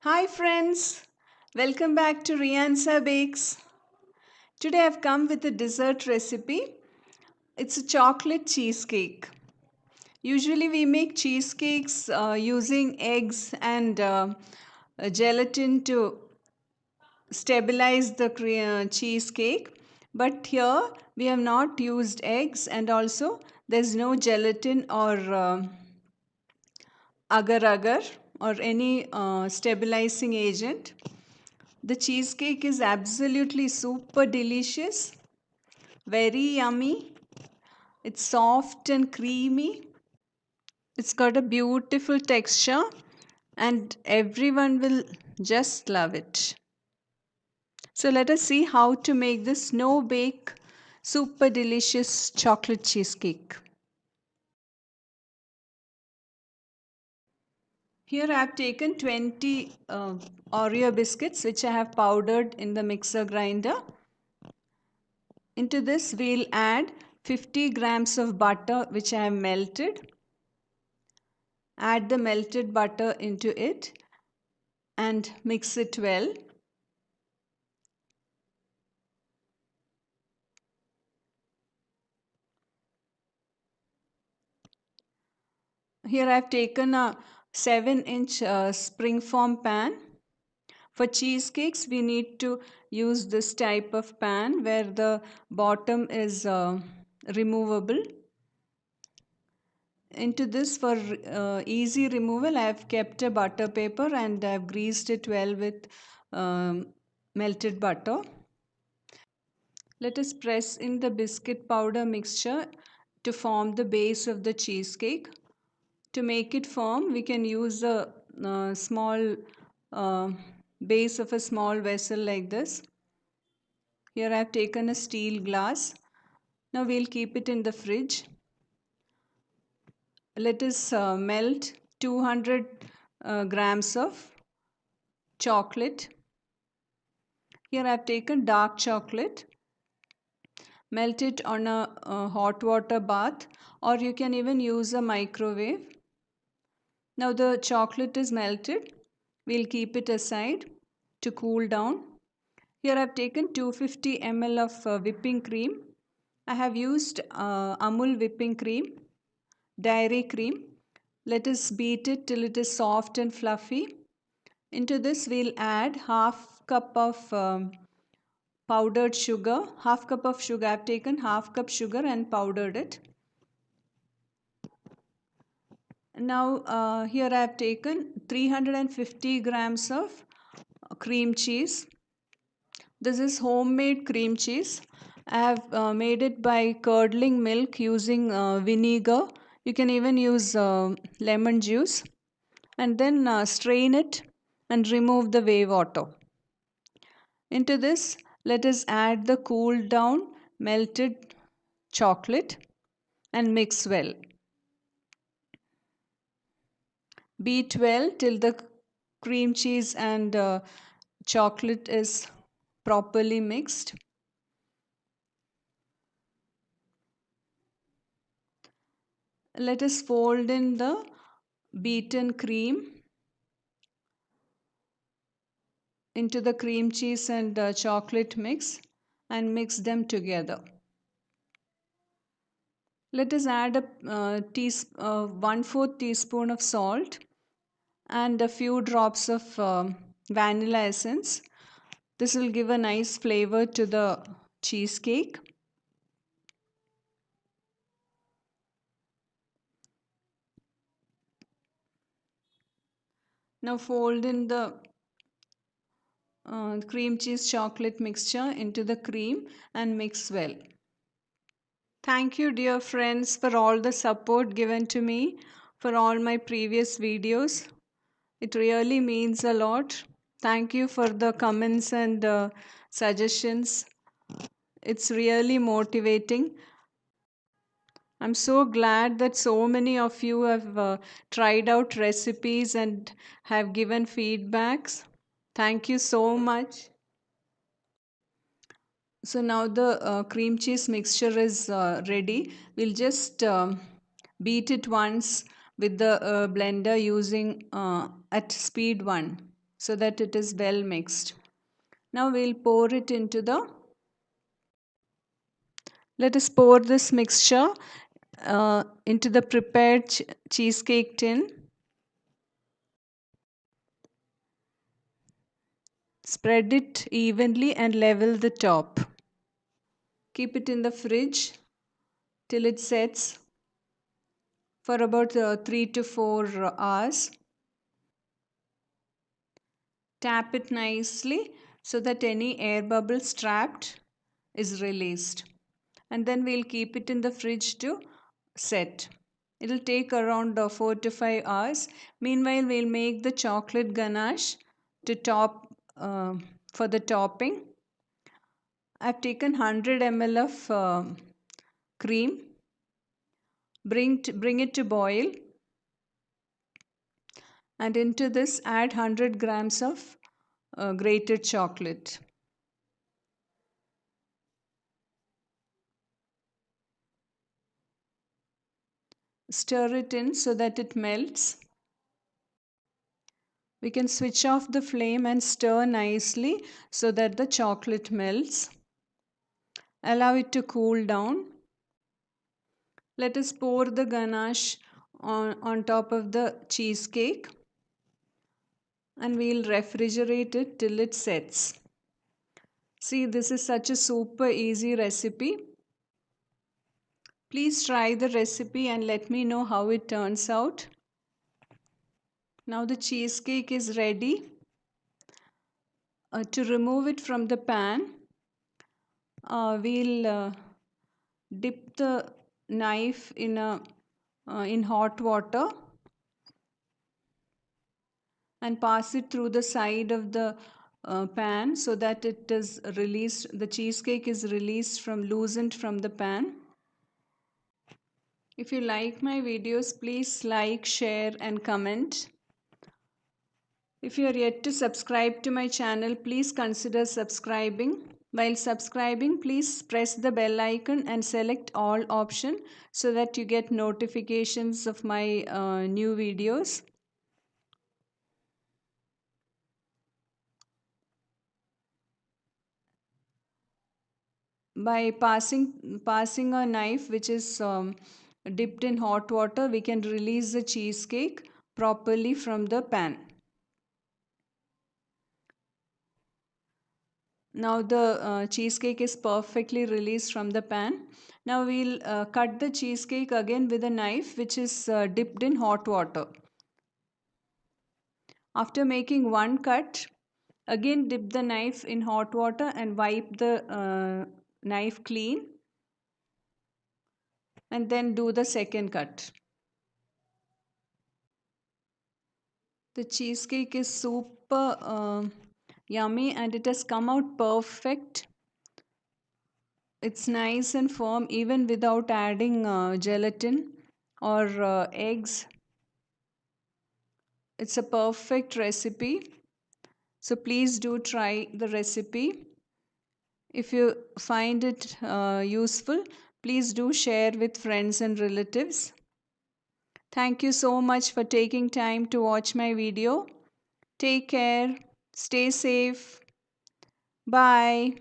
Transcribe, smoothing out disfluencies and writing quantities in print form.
Hi friends, welcome back to Rianza Bakes. Today I've come with a dessert recipe. It's a chocolate cheesecake. Usually we make cheesecakes using eggs and gelatin to stabilize the cheesecake. But here we have not used eggs and also there's no gelatin or agar agar or any stabilizing agent. The cheesecake is absolutely super delicious, very yummy. It's soft and creamy. It's got a beautiful texture and everyone will just love it. So let us see how to make this no bake super delicious chocolate cheesecake. Here I have taken 20 Oreo biscuits which I have powdered in the mixer grinder. Into this we'll add 50 grams of butter which I have melted. Add the melted butter into it and mix it well. Here I have taken a 7-inch springform pan. For cheesecakes, we need to use this type of pan where the bottom is removable. Into this, for easy removal, I have kept a butter paper and I have greased it well with melted butter. Let us press in the biscuit powder mixture to form the base of the cheesecake. To make it firm, we can use a small uh, base of a small vessel like this. Here I have taken a steel glass. Now we'll keep it in the fridge. Let us melt 200 grams of chocolate. Here I have taken dark chocolate. Melt it on a hot water bath, or you can even use a microwave. Now the chocolate is melted. We'll keep it aside to cool down. Here I've taken 250 ml of whipping cream. I have used Amul whipping cream, dairy cream. Let us beat it till it is soft and fluffy. Into this we'll add half cup of powdered sugar. Half cup of sugar. I've taken half cup sugar and powdered it. Now here I have taken 350 grams of cream cheese. This is homemade cream cheese. I have made it by curdling milk using vinegar. You can even use lemon juice and then strain it and remove the whey water. Into this, let us add the cooled down melted chocolate and mix well. Beat well till the cream cheese and chocolate is properly mixed. Let us fold in the beaten cream into the cream cheese and chocolate mix and mix them together. Let us add a 1/4 teaspoon of salt and a few drops of vanilla essence. This will give a nice flavor to the cheesecake. Now fold in the cream cheese chocolate mixture into the cream and mix well. Thank you, dear friends, for all the support given to me for all my previous videos. It really means a lot. Thank you for the comments and suggestions. It's really motivating. I'm so glad that so many of you have tried out recipes and have given feedbacks. Thank you so much. So now the cream cheese mixture is ready. We'll just beat it once with the blender using at speed 1. so that it is well mixed. Now we'll pour it into the, let us pour this mixture into the prepared cheesecake tin. Spread it evenly and level the top. Keep it in the fridge till it sets for about 3 to 4 hours. Tap it nicely so that any air bubbles trapped is released. And then we'll keep it in the fridge to set. It'll take around 4 to 5 hours. Meanwhile, we'll make the chocolate ganache to top for the topping. I've taken 100 ml of cream. Bring it to boil, and into this add 100 grams of grated chocolate. Stir it in so that it melts. We can switch off the flame and stir nicely so that the chocolate melts. Allow it to cool down. Let us pour the ganache on top of the cheesecake, and we'll refrigerate it till it sets. See, this is such a super easy recipe. Please try the recipe and let me know how it turns out. Now the cheesecake is ready. To remove it from the pan, we'll dip the knife in hot water and pass it through the side of the pan so that it is released, the cheesecake is released from, loosened from the pan. If you like my videos, please like, share and comment. If you are yet to subscribe to my channel, please consider subscribing. While subscribing, please press the bell icon and select all option so that you get notifications of my new videos. By passing a knife which is dipped in hot water, we can release the cheesecake properly from the pan. Now the cheesecake is perfectly released from the pan. Now we'll cut the cheesecake again with a knife which is dipped in hot water. After making one cut, again dip the knife in hot water and wipe the knife clean, and then do the second cut. The cheesecake is super yummy and it has come out perfect. It's nice and firm even without adding gelatin or eggs. It's a perfect recipe. So please do try the recipe. If you find it useful, please do share with friends and relatives. Thank you so much for taking time to watch my video. Take care. Stay safe. Bye.